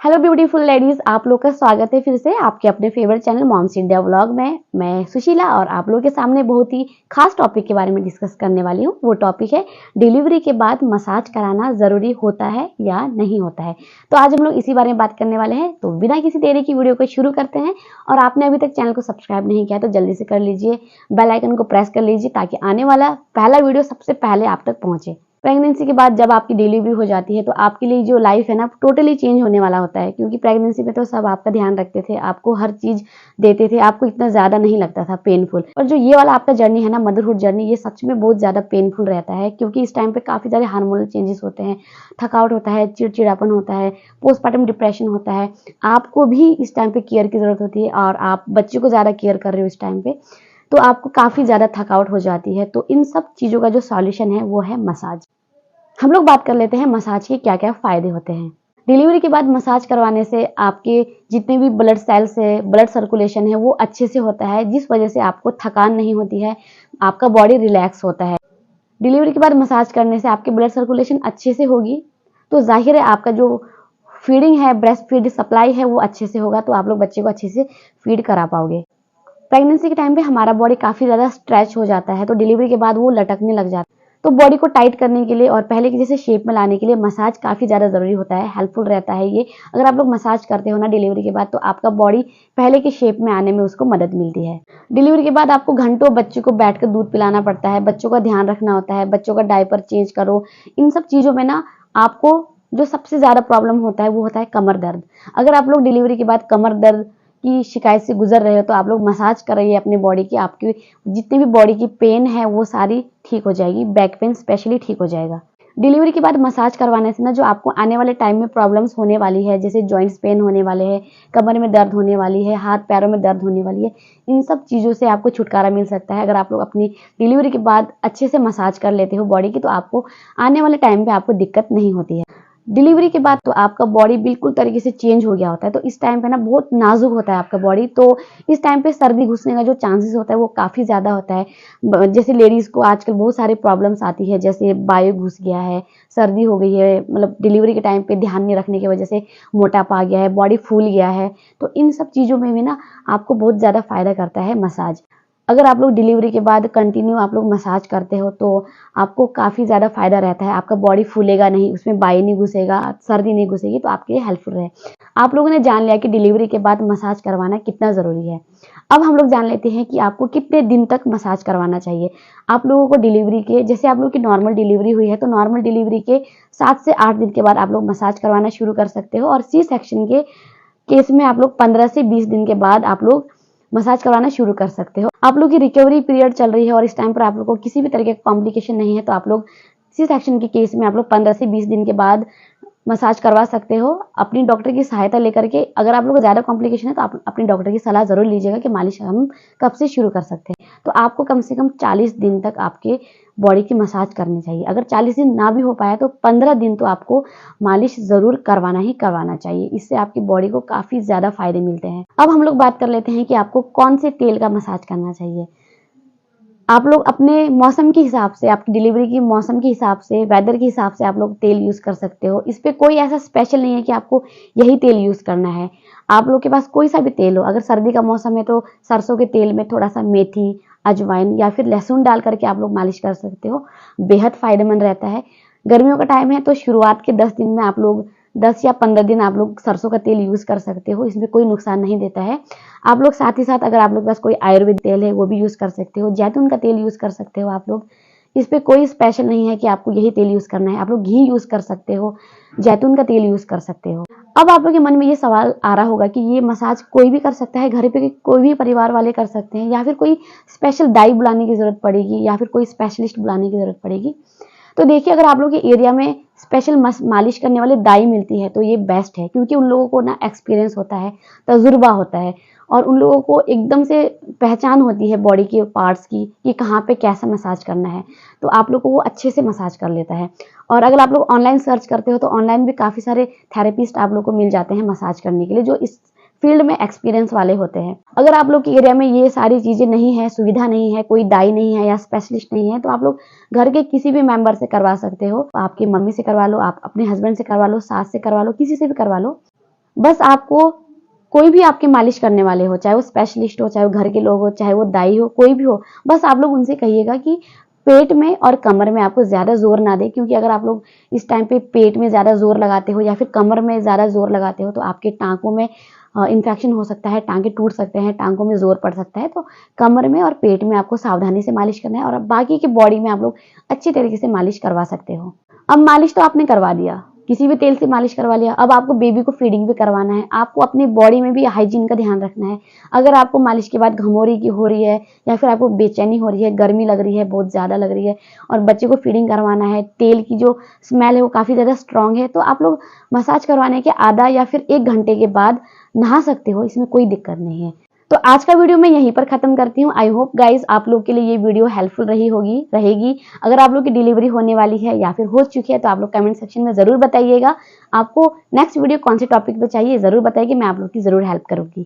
Hello beautiful ladies, आप लोग का स्वागत है फिर से आपके अपने favourite channel moms India vlog में। मैं सुशीला और आप लोगों के सामने बहुत ही खास टॉपिक के बारे में डिस्कस करने वाली हूँ। वो टॉपिक है डिलीवरी के बाद मसाज कराना ज़रूरी होता है या नहीं होता है। तो आज हम लोग इसी बारे में बात करने वाले हैं। तो बिना किसी देरी की वीडियो को शुरू करते हैं। और आपने अभी तक चैनल को सब्सक्राइब नहीं किया तो जल्दी से कर लीजिए, बेल आइकन को प्रेस कर लीजिए ताकि आने वाला पहला वीडियो सबसे पहले आप तक पहुँचे। प्रेगनेंसी के बाद जब आपकी डिलीवरी हो जाती है तो आपके लिए जो लाइफ है ना टोटली चेंज होने वाला होता है, क्योंकि प्रेगनेंसी में तो सब आपका ध्यान रखते थे, आपको हर चीज देते थे, आपको इतना ज्यादा नहीं लगता था पेनफुल। और जो ये वाला आपका जर्नी है ना, मदरहुड जर्नी, ये सच में बहुत ज्यादा पेनफुल रहता है, क्योंकि इस टाइम पे काफी सारे हार्मोनल चेंजेस होते हैं, थकावट होता है, चिड़चिड़ापन होता है, पोस्टमार्टम डिप्रेशन होता है। आपको भी इस टाइम पे केयर की जरूरत होती है और आप बच्चे को ज्यादा केयर कर रहे हो इस टाइम पे, तो आपको काफी ज्यादा थकावट हो जाती है। तो इन सब चीजों का जो सॉल्यूशन है वो है मसाज। हम लोग बात कर लेते हैं मसाज के क्या क्या फायदे होते हैं। डिलीवरी के बाद मसाज करवाने से आपके जितने भी ब्लड सेल्स है, ब्लड सर्कुलेशन है, वो अच्छे से होता है, जिस वजह से आपको थकान नहीं होती है, आपका बॉडी रिलैक्स होता है। डिलीवरी के बाद मसाज करने से आपकी ब्लड सर्कुलेशन अच्छे से होगी, तो जाहिर है आपका जो फीडिंग है, ब्रेस्ट फीड सप्लाई है, वो अच्छे से होगा, तो आप लोग बच्चे को अच्छे से फीड करा पाओगे। प्रेगनेंसी के टाइम पे हमारा बॉडी काफी ज्यादा स्ट्रेच हो जाता है, तो डिलीवरी के बाद वो लटकने लग जाता है। तो बॉडी को टाइट करने के लिए और पहले की जैसे शेप में लाने के लिए मसाज काफी ज्यादा जरूरी होता है, हेल्पफुल रहता है ये। अगर आप लोग मसाज करते हो ना डिलीवरी के बाद, तो आपका बॉडी पहले की शेप में आने में उसको मदद मिलती है। डिलीवरी के बाद आपको घंटों बच्चे को बैठकर दूध पिलाना पड़ता है, बच्चों का ध्यान रखना होता है, बच्चों का डायपर चेंज करो। इन सब चीजों में ना आपको जो सबसे ज्यादा प्रॉब्लम होता है वो होता है कमर दर्द। अगर आप लोग डिलीवरी के बाद कमर दर्द की शिकायत से गुजर रहे हो तो आप लोग मसाज कराइए अपने बॉडी की, आपकी जितनी भी बॉडी की पेन है वो सारी ठीक हो जाएगी, बैक पेन स्पेशली ठीक हो जाएगा। डिलीवरी के बाद मसाज करवाने से ना जो आपको आने वाले टाइम में प्रॉब्लम्स होने वाली है, जैसे जॉइंट्स पेन होने वाले हैं, कमर में दर्द होने वाली है, हाथ पैरों में दर्द होने वाली है, इन सब चीज़ों से आपको छुटकारा मिल सकता है। अगर आप लोग अपनी डिलीवरी के बाद अच्छे से मसाज कर लेते हो बॉडी की, तो आपको आने वाले टाइम पे आपको दिक्कत नहीं होती है। डिलीवरी के बाद तो आपका बॉडी बिल्कुल तरीके से चेंज हो गया होता है, तो इस टाइम पे ना बहुत नाजुक होता है आपका बॉडी, तो इस टाइम पे सर्दी घुसने का जो चांसेस होता है वो काफ़ी ज़्यादा होता है। जैसे लेडीज़ को आजकल बहुत सारे प्रॉब्लम्स आती है, जैसे वायु घुस गया है, सर्दी हो गई है, मतलब डिलीवरी के टाइम पे ध्यान नहीं रखने की वजह से मोटापा आ गया है, बॉडी फूल गया है, तो इन सब चीज़ों में भी ना आपको बहुत ज़्यादा फायदा करता है मसाज। अगर आप लोग डिलीवरी के बाद कंटिन्यू आप लोग मसाज करते हो तो आपको काफ़ी ज़्यादा फायदा रहता है, आपका बॉडी फूलेगा नहीं, उसमें बाई नहीं घुसेगा, सर्दी नहीं घुसेगी, तो आपके लिए हेल्पफुल रहे। आप लोगों ने जान लिया कि डिलीवरी के बाद मसाज करवाना कितना ज़रूरी है। अब हम लोग जान लेते हैं कि आपको कितने दिन तक मसाज करवाना चाहिए। आप लोगों को डिलीवरी के, जैसे आप लोग की नॉर्मल डिलीवरी हुई है तो नॉर्मल डिलीवरी के 7 से 8 दिन के बाद आप लोग मसाज करवाना शुरू कर सकते हो, और सी सेक्शन के केस में आप लोग 15 से 20 दिन के बाद आप लोग मसाज करवाना शुरू कर सकते हो। आप लोग की रिकवरी पीरियड चल रही है और इस टाइम पर आप लोग को किसी भी तरीके का कॉम्प्लिकेशन नहीं है, तो आप लोग सी सेक्शन के केस में आप लोग 15 से 20 दिन के बाद मसाज करवा सकते हो अपनी डॉक्टर की सहायता लेकर के। अगर आप लोग को ज़्यादा कॉम्प्लिकेशन है तो आप अपनी डॉक्टर की सलाह ज़रूर लीजिएगा कि मालिश हम कब से शुरू कर सकते हैं। तो आपको कम से कम 40 दिन तक आपके बॉडी की मसाज करनी चाहिए। अगर 40 दिन ना भी हो पाया तो 15 दिन तो आपको मालिश ज़रूर करवाना ही करवाना चाहिए। इससे आपकी बॉडी को काफ़ी ज़्यादा फायदे मिलते हैं। अब हम लोग बात कर लेते हैं कि आपको कौन से तेल का मसाज करना चाहिए। आप लोग अपने मौसम के हिसाब से, आपकी डिलीवरी की मौसम के हिसाब से, वेदर के हिसाब से आप लोग तेल यूज़ कर सकते हो। इस पे कोई ऐसा स्पेशल नहीं है कि आपको यही तेल यूज़ करना है। आप लोग के पास कोई सा भी तेल हो, अगर सर्दी का मौसम है तो सरसों के तेल में थोड़ा सा मेथी, अजवाइन या फिर लहसुन डाल करके आप लोग मालिश कर सकते हो, बेहद फायदेमंद रहता है। गर्मियों का टाइम है तो शुरुआत के 10 दिन में आप लोग 10 या 15 दिन आप लोग सरसों का तेल यूज़ कर सकते हो, इसमें कोई नुकसान नहीं देता है। आप लोग साथ ही साथ अगर आप लोग के पास कोई आयुर्वेद तेल है वो भी यूज़ कर सकते हो, जैतून का तेल यूज़ कर सकते हो आप लोग। इस पे कोई स्पेशल नहीं है कि आपको यही तेल यूज़ करना है। आप लोग घी यूज़ कर सकते हो, जैतून का तेल यूज़ कर सकते हो। अब आप लोग के मन में ये सवाल आ रहा होगा कि ये मसाज कोई भी कर सकता है, घर पे कोई भी परिवार वाले कर सकते हैं, या फिर कोई स्पेशल दाई बुलाने की ज़रूरत पड़ेगी, या फिर कोई स्पेशलिस्ट बुलाने की ज़रूरत पड़ेगी। तो देखिए, अगर आप लोग के एरिया में स्पेशल मालिश करने वाले दाई मिलती है तो ये बेस्ट है, क्योंकि उन लोगों को ना एक्सपीरियंस होता है, तजुर्बा होता है, और उन लोगों को एकदम से पहचान होती है बॉडी के पार्ट्स की कि कहाँ पे कैसा मसाज करना है, तो आप लोग को वो अच्छे से मसाज कर लेता है। और अगर आप लोग ऑनलाइन सर्च करते हो तो ऑनलाइन भी काफ़ी सारे थेरेपिस्ट आप लोग को मिल जाते हैं मसाज करने के लिए, जो इस फील्ड में एक्सपीरियंस वाले होते हैं। अगर आप लोग के एरिया में ये सारी चीज़ें नहीं है, सुविधा नहीं है, कोई दाई नहीं है या स्पेशलिस्ट नहीं है, तो आप लोग घर के किसी भी मेंबर से करवा सकते हो। आपकी मम्मी से करवा लो, आप अपने हस्बैंड से करवा लो, सास से करवा लो, किसी से भी करवा लो। बस आपको कोई भी आपके मालिश करने वाले हो, चाहे वो स्पेशलिस्ट हो, चाहे वो घर के लोग हो, चाहे वो दाई हो, कोई भी हो, बस आप लोग उनसे कहिएगा कि पेट में और कमर में आपको ज़्यादा ज़ोर ना दें, क्योंकि अगर आप लोग इस टाइम पे पेट में ज़्यादा ज़ोर लगाते हो या फिर कमर में ज़्यादा ज़ोर लगाते हो तो आपके टाँकों में इन्फेक्शन हो सकता है, टाँके टूट सकते हैं, टाँगों में ज़ोर पड़ सकता है। तो कमर में और पेट में आपको सावधानी से मालिश करना है और बाकी की बॉडी में आप लोग अच्छी तरीके से मालिश करवा सकते हो। अब मालिश तो आपने करवा दिया, किसी भी तेल से मालिश करवा लिया, अब आपको बेबी को फीडिंग भी करवाना है, आपको अपनी बॉडी में भी हाइजीन का ध्यान रखना है। अगर आपको मालिश के बाद घमौरी की हो रही है या फिर आपको बेचैनी हो रही है, गर्मी लग रही है, बहुत ज़्यादा लग रही है और बच्चे को फीडिंग करवाना है, तेल की जो स्मेल है वो काफ़ी ज़्यादा स्ट्रॉन्ग है, तो आप लोग मसाज करवाने के आधा या फिर 1 घंटे के बाद नहा सकते हो, इसमें कोई दिक्कत नहीं है। तो आज का वीडियो मैं यहीं पर खत्म करती हूँ। आई होप गाइज आप लोग के लिए ये वीडियो हेल्पफुल रहेगी। अगर आप लोग की डिलीवरी होने वाली है या फिर हो चुकी है तो आप लोग कमेंट सेक्शन में ज़रूर बताइएगा। आपको नेक्स्ट वीडियो कौन से टॉपिक पे चाहिए ज़रूर बताइए, मैं आप लोग की ज़रूर हेल्प करूँगी।